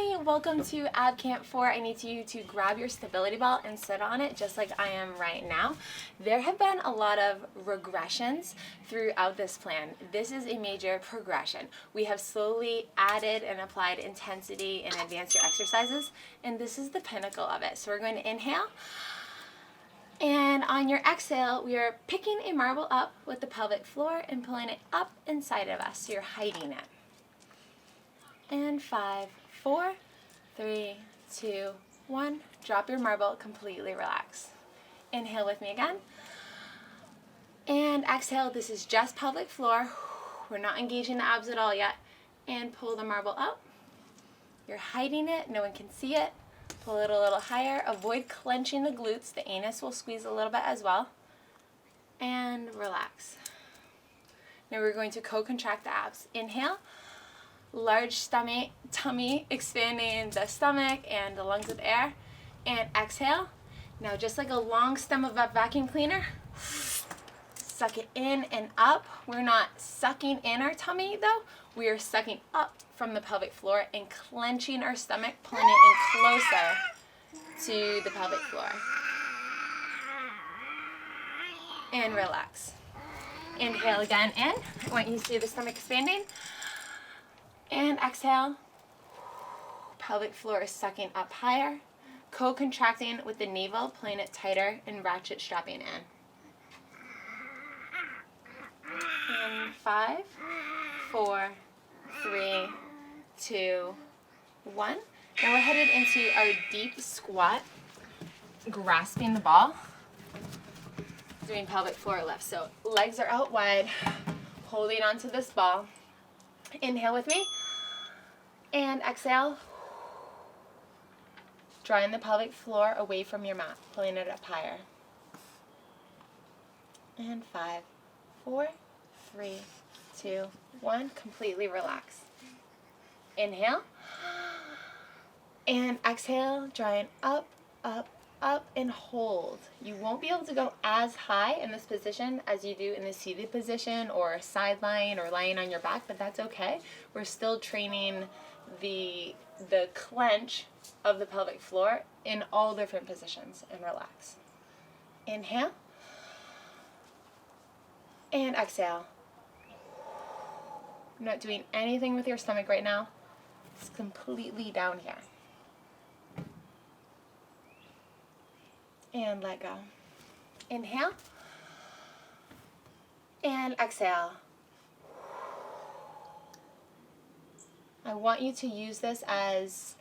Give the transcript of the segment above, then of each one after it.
everybody, welcome to Ab Camp 4. I need you to grab your stability ball and sit on it just like I am right now. There have been a lot of regressions throughout this plan. This is a major progression. We have slowly added and applied intensity and advanced your exercises, and this is the pinnacle of it. So we're going to inhale, and on your exhale, we are picking a marble up with the pelvic floor and pulling it up inside of us, so you're hiding it. And 5, 4, 3, 2, 1. Drop your marble, completely relax. Inhale with me again. And exhale, this is just pelvic floor. We're not engaging the abs at all yet. And pull the marble up. You're hiding it, no one can see it. Pull it a little higher. Avoid clenching the glutes. The anus will squeeze a little bit as well. And relax. Now we're going to co-contract the abs. Inhale. Large stomach, tummy, expanding the stomach and the lungs with air. And exhale. Now just like a long stem of a vacuum cleaner, suck it in and up. We're not sucking in our tummy though. We are sucking up from the pelvic floor and clenching our stomach, pulling it in closer to the pelvic floor. And relax. Inhale again in. I want you to see the stomach expanding. And exhale, pelvic floor is sucking up higher, co-contracting with the navel, pulling it tighter and ratchet strapping in. And 5, 4, 3, 2, 1. Now we're headed into our deep squat, grasping the ball, doing pelvic floor lifts. So legs are out wide, holding onto this ball. Inhale with me. And exhale, drawing the pelvic floor away from your mat, pulling it up higher. And 5, 4, 3, 2, 1, completely relax. Inhale. And exhale, drawing up, up, up, and hold. You won't be able to go as high in this position as you do in the seated position or sideline or lying on your back, but that's okay. We're still training the clench of the pelvic floor in all different positions, and relax. Inhale. And exhale. I'm not doing anything with your stomach right now. It's completely down here. And let go. Inhale. And exhale. I want you to use this as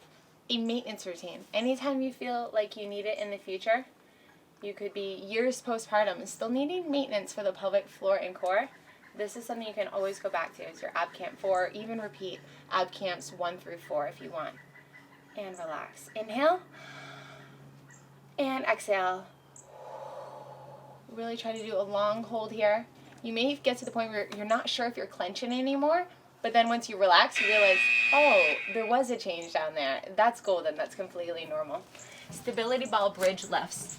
a maintenance routine. Anytime you feel like you need it in the future, you could be years postpartum and still needing maintenance for the pelvic floor and core. This is something you can always go back to as your Ab Camp 4, even repeat Ab Camps 1 through 4 if you want. And relax. Inhale. And exhale. Really try to do a long hold here. You may get to the point where you're not sure if you're clenching anymore, but then once you relax, you realize, oh, there was a change down there. That's golden. That's completely normal. Stability ball bridge lifts.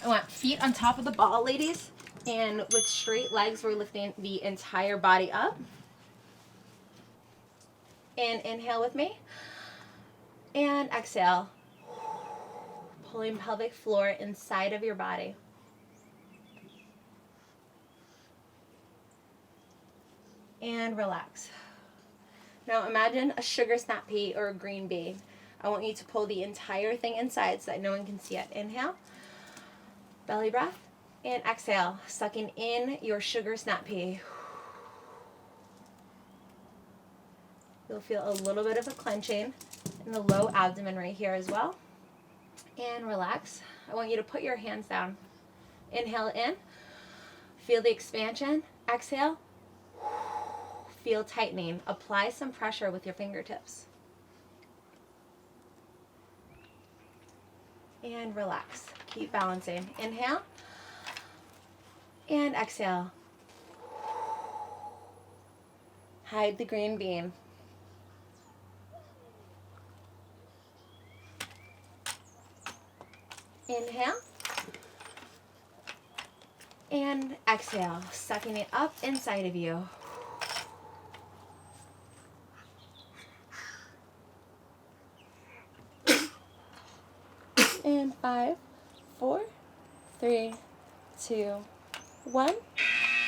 I want feet on top of the ball, ladies. And with straight legs, we're lifting the entire body up. And inhale with me. And exhale. Pulling pelvic floor inside of your body. And relax. Now imagine a sugar snap pea or a green bee. I want you to pull the entire thing inside so that no one can see it. Inhale, belly breath, and exhale, sucking in your sugar snap pea. You'll feel a little bit of a clenching in the low abdomen right here as well. And relax. I want you to put your hands down. Inhale in. Feel the expansion. Exhale. Feel tightening. Apply some pressure with your fingertips. And relax. Keep balancing. Inhale. And exhale. Hide the green bean. Inhale. And exhale, sucking it up inside of you. And 5, 4, 3, 2, 1.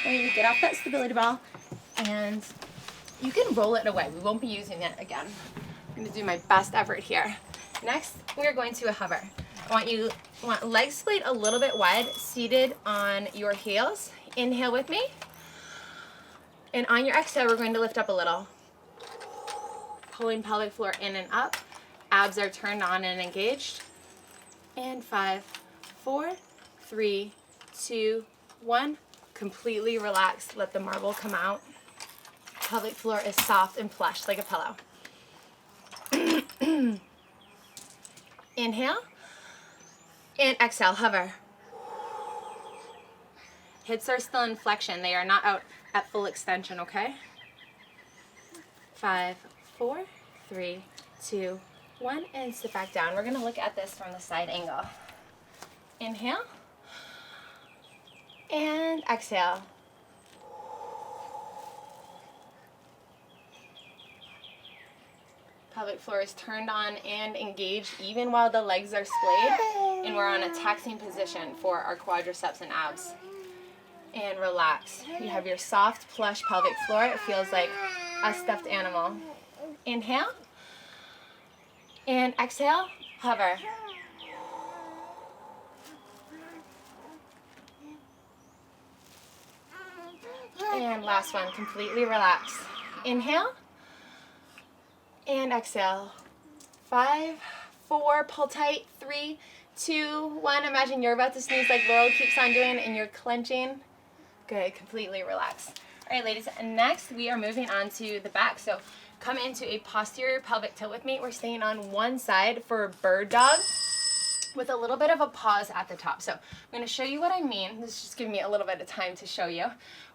And you get off that stability ball and you can roll it away. We won't be using it again. I'm going to do my best effort here. Next, we're going to a hover. I want legs splayed a little bit wide, seated on your heels. Inhale with me. And on your exhale, we're going to lift up a little. Pulling pelvic floor in and up. Abs are turned on and engaged. And 5, 4, 3, 2, 1. Completely relax. Let the marble come out. Pelvic floor is soft and plush like a pillow. Inhale. And exhale, hover. Hips are still in flexion. They are not out at full extension, okay? 5, 4, 3, 2, 1, and sit back down. We're going to look at this from the side angle. Inhale. And exhale. Pelvic floor is turned on and engaged even while the legs are splayed, and we're on a taxing position for our quadriceps and abs. And relax. You have your soft, plush pelvic floor. It feels like a stuffed animal. Inhale. And exhale, hover. And last one, completely relax. Inhale. And exhale. 5, 4, pull tight. 3, 2, 1. Imagine you're about to sneeze like Laurel keeps on doing and you're clenching. Good, completely relax. All right, ladies, next we are moving on to the back. So come into a posterior pelvic tilt with me. We're staying on one side for bird dog with a little bit of a pause at the top. So I'm going to show you what I mean. This is just giving me a little bit of time to show you.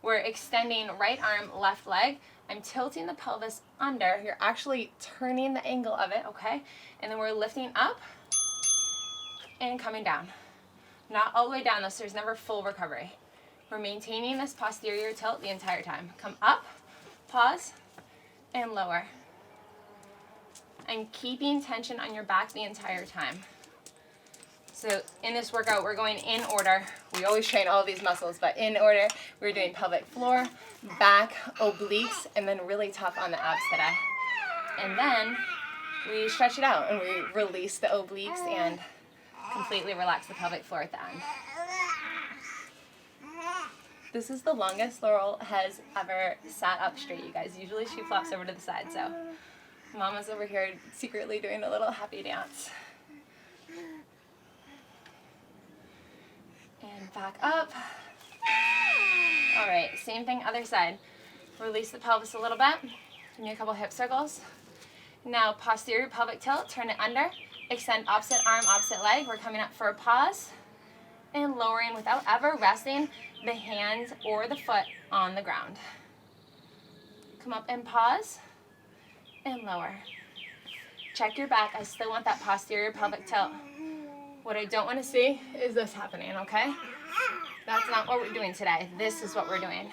We're extending right arm, left leg. I'm tilting the pelvis under. You're actually turning the angle of it, okay? And then we're lifting up and coming down. Not all the way down though, so there's never full recovery. We're maintaining this posterior tilt the entire time. Come up, pause, and lower. And keeping tension on your back the entire time. So in this workout, we're going in order. We always train all of these muscles, but in order, we're doing pelvic floor, back, obliques, and then really tough on the abs today. And then we stretch it out and we release the obliques and completely relax the pelvic floor at the end. This is the longest Laurel has ever sat up straight, you guys. Usually she flops over to the side, so Mama's over here secretly doing a little happy dance. And back up. All right, same thing, other side. Release the pelvis a little bit. Give me a couple hip circles. Now posterior pelvic tilt, turn it under. Extend opposite arm, opposite leg. We're coming up for a pause. And lowering without ever resting the hands or the foot on the ground. Come up and pause. And lower. Check your back. I still want that posterior pelvic tilt. What I don't want to see is this happening, okay? That's not what we're doing today. This is what we're doing.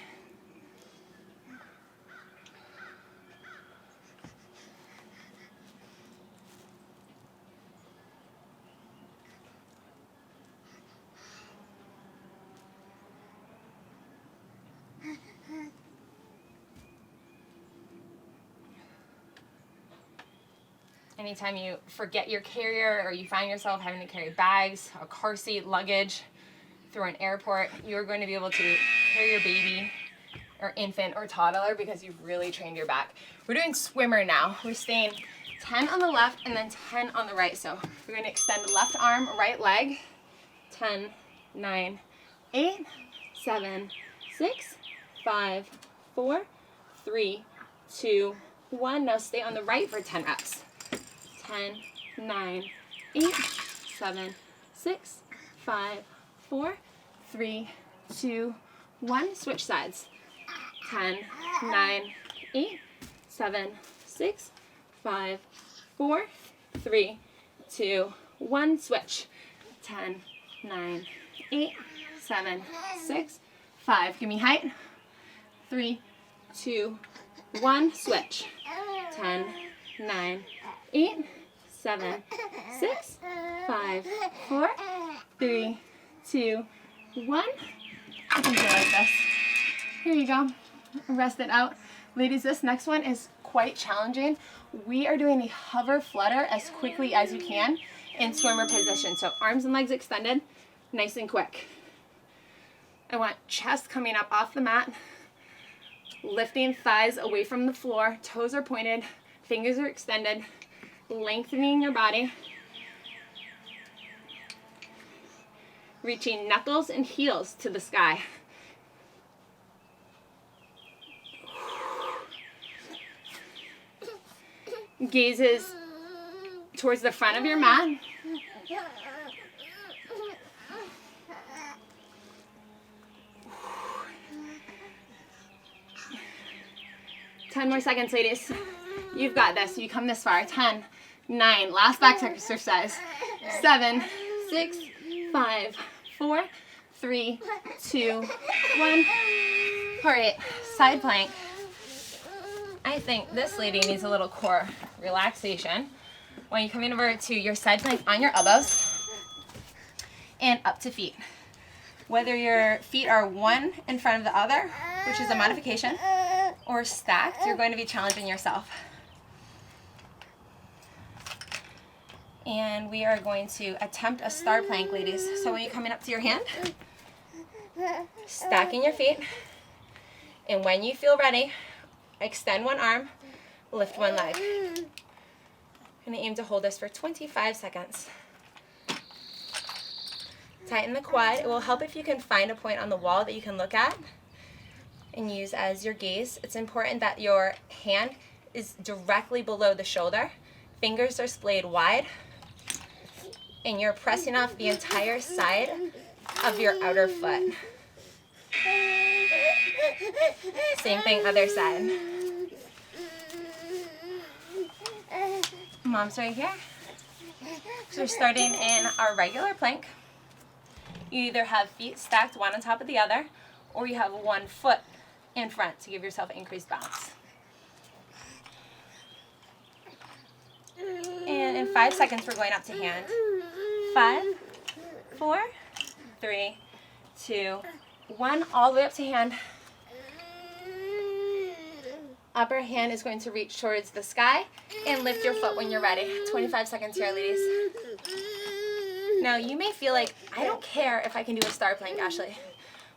Anytime you forget your carrier or you find yourself having to carry bags, a car seat, luggage through an airport, you're going to be able to carry your baby or infant or toddler because you've really trained your back. We're doing swimmer now. We're staying 10 on the left and then 10 on the right. So we're going to extend left arm, right leg. 10, 9, 8, 7, 6, 5, 4, 3, 2, 1. Now stay on the right for 10 reps. 10, 9, 8, 7, 6, 5, 4, 3, 2, 1. Switch sides. 10, 9, 8, 7, 6, 5, 4, 3, 2, 1. Switch. 10, 9, 8, 7, 6, 5. Give me height. 3, 2, 1. Switch. 10, 9, 8, 7, 6, 5, 4, 3, 2, 1. I can do like this. Here you go. Rest it out. Ladies, this next one is quite challenging. We are doing a hover flutter as quickly as you can in swimmer position. So arms and legs extended, nice and quick. I want chest coming up off the mat, lifting thighs away from the floor, toes are pointed, fingers are extended, lengthening your body, reaching knuckles and heels to the sky. Gazes towards the front of your mat. 10 more seconds, ladies. You've got this. You come this far. 10, 9, last back exercise. 7, 6, 5, 4, 3, 2, 1. All right, side plank. I think this lady needs a little core relaxation. When you come over to your side plank on your elbows and up to feet. Whether your feet are one in front of the other, which is a modification, or stacked, you're going to be challenging yourself. And we are going to attempt a star plank, ladies. So when you're coming up to your hand, stacking your feet, and when you feel ready, extend one arm, lift one leg. I'm going to aim to hold this for 25 seconds. Tighten the quad. It will help if you can find a point on the wall that you can look at and use as your gaze. It's important that your hand is directly below the shoulder. Fingers are splayed wide, and you're pressing off the entire side of your outer foot. Same thing, other side. Mom's right here. So we're starting in our regular plank. You either have feet stacked one on top of the other, or you have one foot in front to give yourself increased balance. And in 5 seconds, we're going up to hand. 5, 4, 3, 2, 1, all the way up to hand. Upper hand is going to reach towards the sky, and lift your foot when you're ready. 25 seconds here, ladies. Now, you may feel like, I don't care if I can do a star plank, Ashley.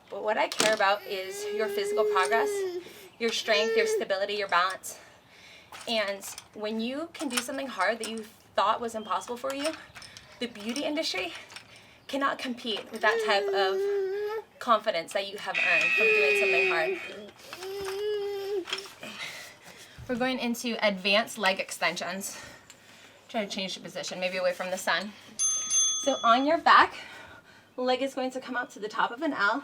But what I care about is your physical progress, your strength, your stability, your balance. And when you can do something hard that you thought was impossible for you, the beauty industry cannot compete with that type of confidence that you have earned from doing something hard. We're going into advanced leg extensions. Try to change the position, maybe away from the sun. So on your back, leg is going to come out to the top of an L,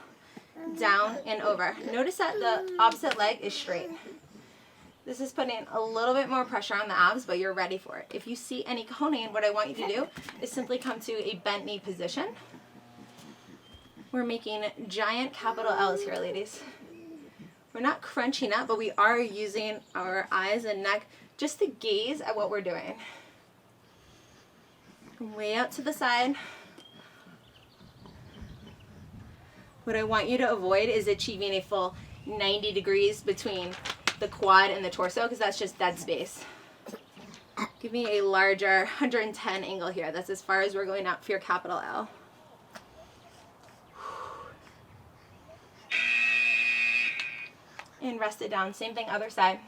down and over. Notice that the opposite leg is straight. This is putting a little bit more pressure on the abs, but you're ready for it. If you see any coning, what I want you to do is simply come to a bent knee position. We're making giant capital L's here, ladies. We're not crunching up, but we are using our eyes and neck just to gaze at what we're doing. Way out to the side. What I want you to avoid is achieving a full 90 degrees between the quad and the torso, because that's just dead space. Give me a larger 110 angle here. That's as far as we're going up for your capital L. And rest it down. Same thing, other side.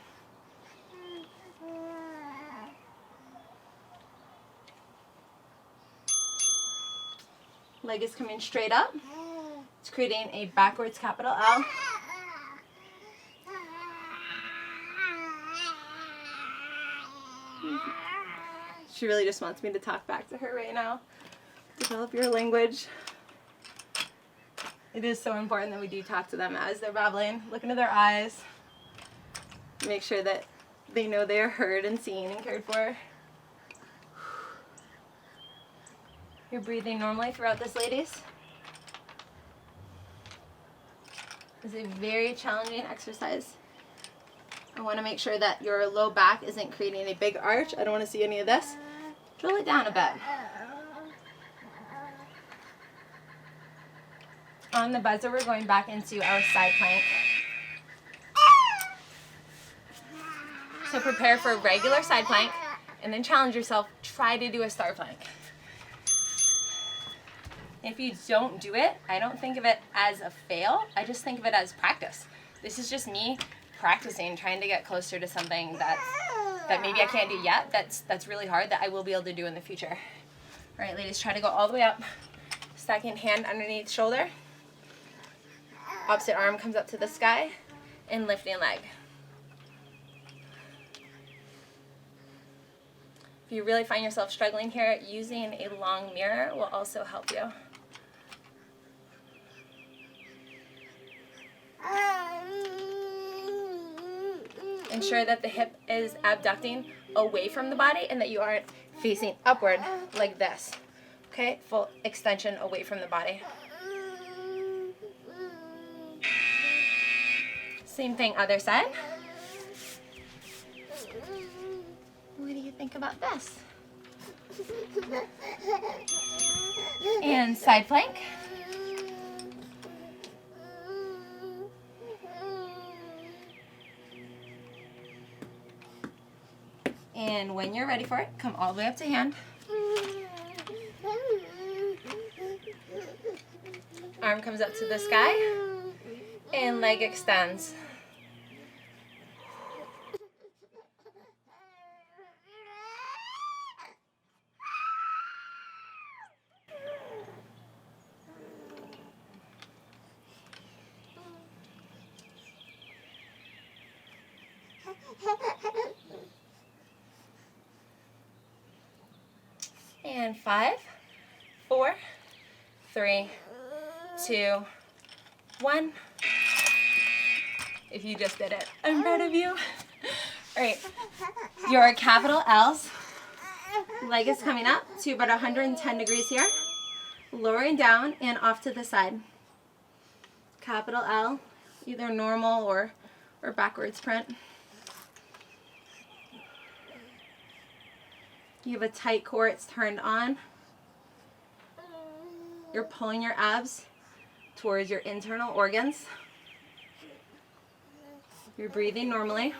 Leg is coming straight up. It's creating a backwards capital L. She really just wants me to talk back to her right now. Develop your language. It is so important that we do talk to them as they're babbling. Look into their eyes. Make sure that they know they are heard and seen and cared for. You're breathing normally throughout this, ladies. It's a very challenging exercise. I want to make sure that your low back isn't creating a big arch. I don't want to see any of this. drill it down a bit. On the buzzer, we're going back into our side plank. So prepare for a regular side plank and then challenge yourself. Try to do a star plank. If you don't do it, I don't think of it as a fail. I just think of it as practice. This is just me practicing, trying to get closer to something that maybe I can't do yet, that's really hard, that I will be able to do in the future. All right, ladies, try to go all the way up. Second hand underneath shoulder. Opposite arm comes up to the sky, and lifting leg. If you really find yourself struggling here, using a long mirror will also help you. Ensure that the hip is abducting away from the body and that you aren't facing upward like this. Okay, full extension away from the body. Same thing, other side. What do you think about this? And side plank. And when you're ready for it, come all the way up to hand. Arm comes up to the sky, and leg extends. And 5, 4, 3, 2, 1. If you just did it, I'm proud of you. All right, your capital L's. Leg is coming up to about 110 degrees here. Lowering down and off to the side. Capital L, either normal or backwards print. You have a tight core, it's turned on. You're pulling your abs towards your internal organs. You're breathing normally.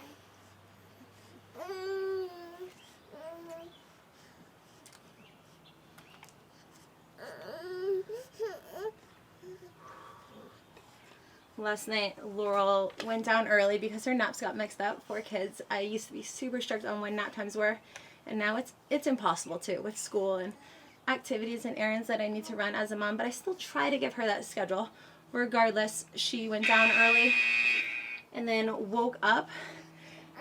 Last night, Laurel went down early because her naps got mixed up. 4 kids. I used to be super strict on when nap times were. And now it's impossible too with school and activities and errands that I need to run as a mom, but I still try to give her that schedule. Regardless, she went down early and then woke up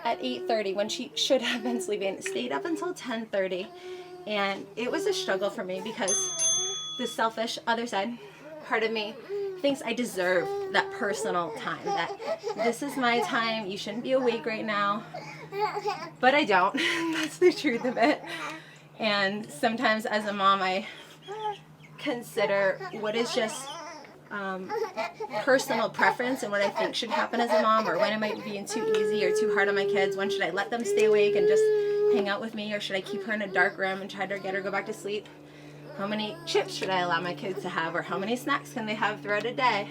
at 8:30 when she should have been sleeping. Stayed up until 10:30, and it was a struggle for me because the selfish other side part of me thinks I deserve that personal time, that this is my time, you shouldn't be awake right now. But I don't. That's the truth of it. And sometimes as a mom, I consider what is just personal preference and what I think should happen as a mom, or when am I being too easy or too hard on my kids? When should I let them stay awake and just hang out with me, or should I keep her in a dark room and try to get her to go back to sleep? How many chips should I allow my kids to have, or how many snacks can they have throughout a day?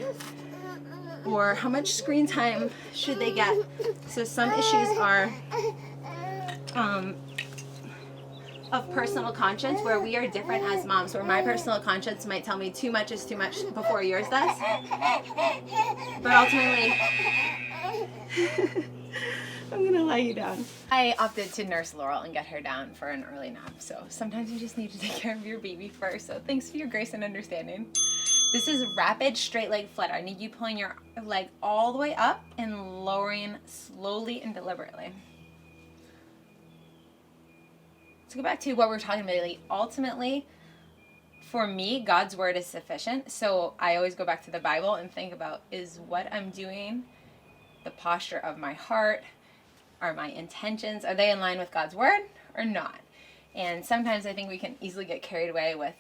Or how much screen time should they get? So some issues are of personal conscience, where we are different as moms, where my personal conscience might tell me too much is too much before yours does. But ultimately, I'm gonna lie you down. I opted to nurse Laurel and get her down for an early nap. So sometimes you just need to take care of your baby first. So thanks for your grace and understanding. This is rapid straight leg flutter. I need you pulling your leg all the way up and lowering slowly and deliberately. Let's go back to what we were talking about. Like, ultimately, for me, God's word is sufficient. So I always go back to the Bible and think about, is what I'm doing the posture of my heart? Are my intentions, are they in line with God's word or not? And sometimes I think we can easily get carried away with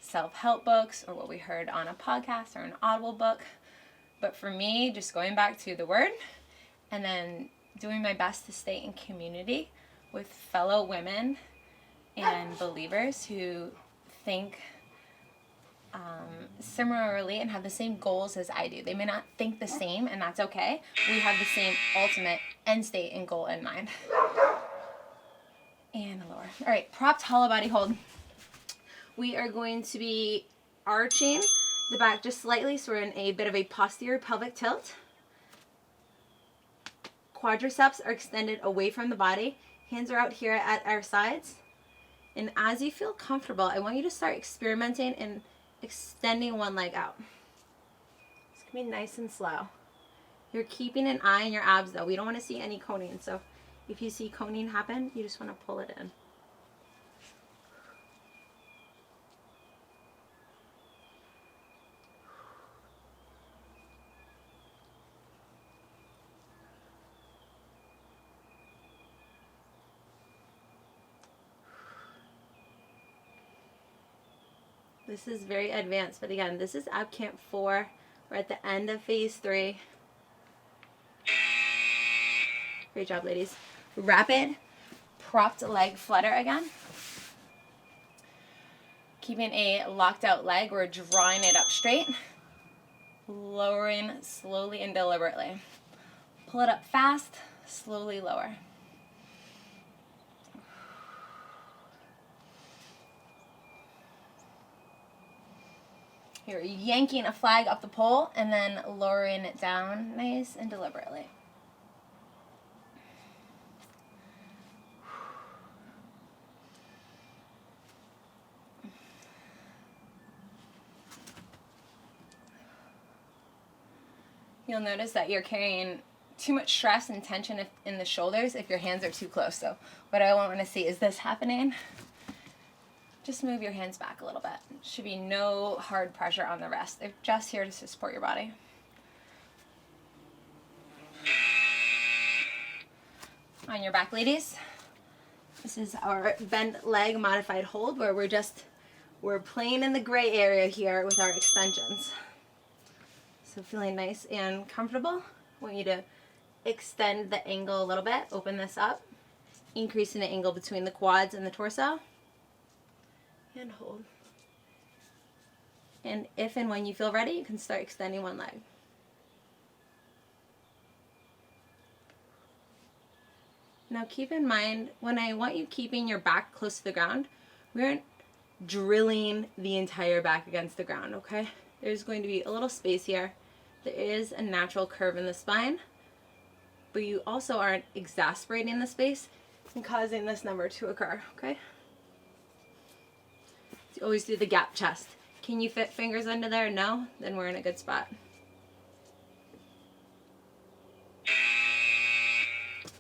self-help books or what we heard on a podcast or an Audible book. But for me, just going back to the word and then doing my best to stay in community with fellow women and believers who think similarly and have the same goals as I do. They may not think the same, and that's okay. We have the same ultimate end state and goal in mind. And lower. All right, propped hollow body hold. We are going to be arching the back just slightly, so we're in a bit of a posterior pelvic tilt. Quadriceps are extended away from the body. Hands are out here at our sides. And as you feel comfortable, I want you to start experimenting and extending one leg out. It's going to be nice and slow. You're keeping an eye on your abs though. We don't want to see any coning. So if you see coning happen, you just want to pull it in. This is very advanced, but again, this is Ab Camp 4. We're at the end of phase 3. Great job, ladies. Rapid propped leg flutter again. Keeping a locked out leg, we're drawing it up straight, lowering slowly and deliberately. Pull it up fast, slowly lower. You're yanking a flag up the pole and then lowering it down nice and deliberately. You'll notice that you're carrying too much stress and tension in the shoulders if your hands are too close. So what I want to see is this happening. Just move your hands back a little bit. Should be no hard pressure on the wrist. They're just here to support your body. On your back, ladies. This is our bent leg modified hold where we're playing in the gray area here with our extensions. So feeling nice and comfortable. I want you to extend the angle a little bit. Open this up. Increasing the angle between the quads and the torso. And hold. And if and when you feel ready, you can start extending one leg. Now keep in mind, when I want you keeping your back close to the ground, we aren't drilling the entire back against the ground, okay? There's going to be a little space here. There is a natural curve in the spine, but you also aren't exasperating the space and causing this number to occur, okay? So always do the gap chest. Can you fit fingers under there? No? Then we're in a good spot.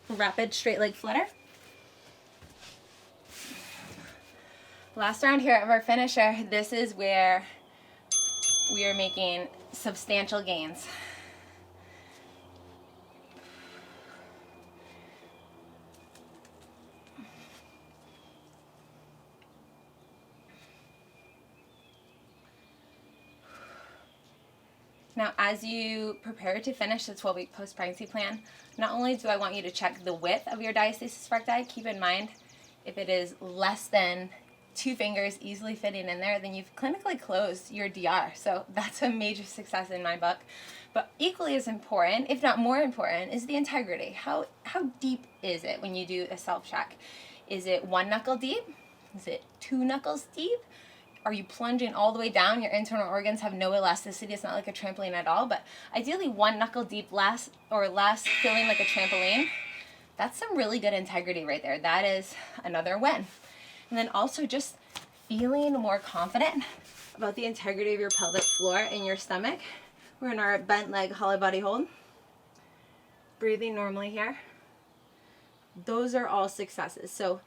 Rapid straight leg flutter. Last round here of our finisher. This is where we are making substantial gains. Now, as you prepare to finish the 12-week post-pregnancy plan, not only do I want you to check the width of your diastasis recti, keep in mind if it is less than 2 fingers easily fitting in there, then you've clinically closed your DR. So that's a major success in my book. But equally as important, if not more important, is the integrity. How deep is it when you do a self-check? Is it 1 knuckle deep? Is it 2 knuckles deep? Are you plunging all the way down? Your internal organs have no elasticity. It's not like a trampoline at all, but ideally 1 knuckle deep less feeling like a trampoline. That's some really good integrity right there. That is another win. And then also just feeling more confident about the integrity of your pelvic floor and your stomach. We're in our bent leg hollow body hold. Breathing normally here. Those are all successes. So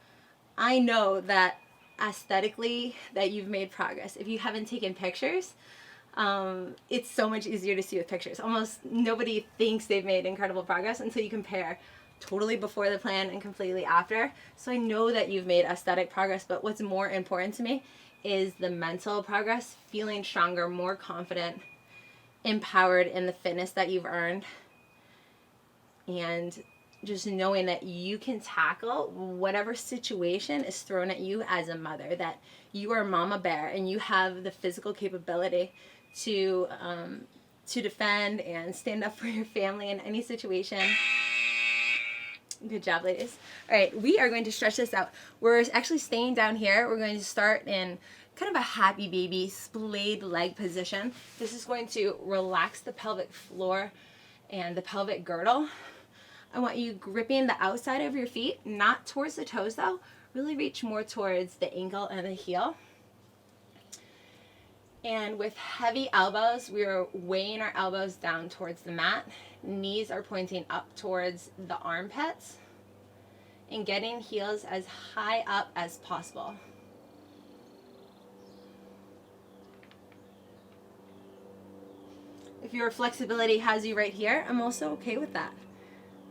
I know that aesthetically that you've made progress. If you haven't taken pictures, it's so much easier to see with pictures. Almost nobody thinks they've made incredible progress until you compare totally before the plan and completely after. So I know that you've made aesthetic progress, but what's more important to me is the mental progress, feeling stronger, more confident, empowered in the fitness that you've earned, and just knowing that you can tackle whatever situation is thrown at you as a mother, that you are Mama Bear and you have the physical capability to defend and stand up for your family in any situation. Good job, ladies. All right, we are going to stretch this out. We're actually staying down here. We're going to start in kind of a happy baby splayed leg position. This is going to relax the pelvic floor and the pelvic girdle. I want you gripping the outside of your feet, not towards the toes though. Really reach more towards the ankle and the heel. And with heavy elbows, we are weighing our elbows down towards the mat. Knees are pointing up towards the armpits and getting heels as high up as possible. If your flexibility has you right here, I'm also okay with that.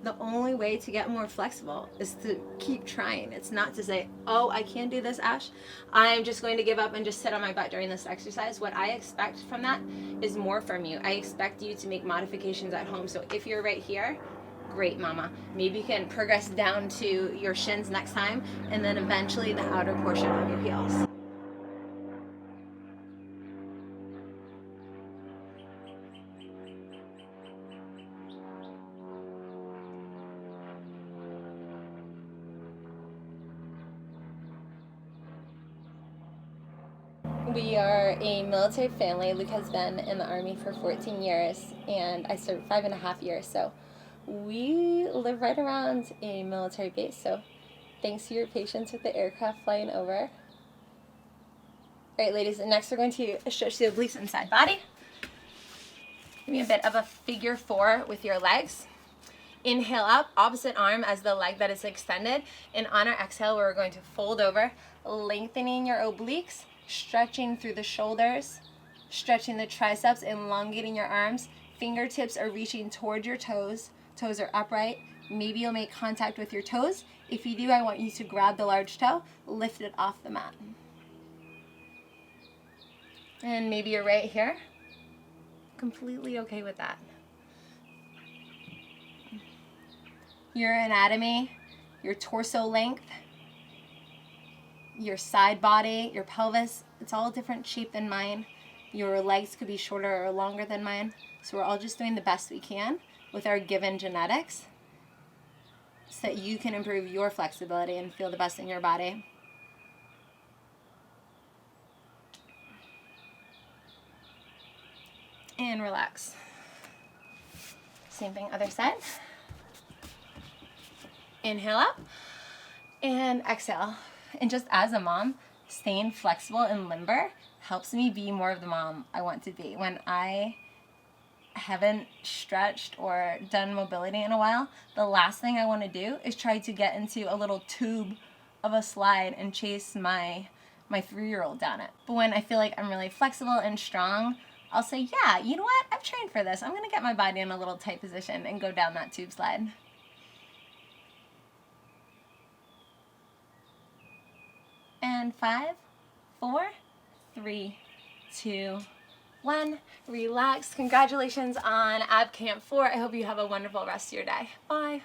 The only way to get more flexible is to keep trying. It's not to say, oh, I can't do this, Ash. I'm just going to give up and just sit on my butt during this exercise. What I expect from that is more from you. I expect you to make modifications at home. So if you're right here, great, mama. Maybe you can progress down to your shins next time, and then eventually the outer portion of your heels. We are a military family. Luke has been in the Army for 14 years, and I served 5.5 years. So we live right around a military base. So thanks to your patience with the aircraft flying over. All right, ladies, and next we're going to stretch the obliques and side body. Give me a bit of a figure 4 with your legs. Inhale up, opposite arm as the leg that is extended. And on our exhale, we're going to fold over, lengthening your obliques, stretching through the shoulders, stretching the triceps, elongating your arms. Fingertips are reaching toward your toes. Toes are upright. Maybe you'll make contact with your toes. If you do, I want you to grab the large toe, lift it off the mat. And maybe you're right here. Completely okay with that. Your anatomy, your torso length, your side body, your pelvis, it's all a different shape than mine. Your legs could be shorter or longer than mine. So we're all just doing the best we can with our given genetics so that you can improve your flexibility and feel the best in your body. And relax. Same thing, other side. Inhale up and exhale. And just as a mom, staying flexible and limber helps me be more of the mom I want to be. When I haven't stretched or done mobility in a while, the last thing I want to do is try to get into a little tube of a slide and chase my 3-year-old down it. But when I feel like I'm really flexible and strong, I'll say, yeah, you know what? I've trained for this. I'm going to get my body in a little tight position and go down that tube slide. And 5, 4, 3, 2, 1. Relax. Congratulations on Ab Camp 4. I hope you have a wonderful rest of your day. Bye.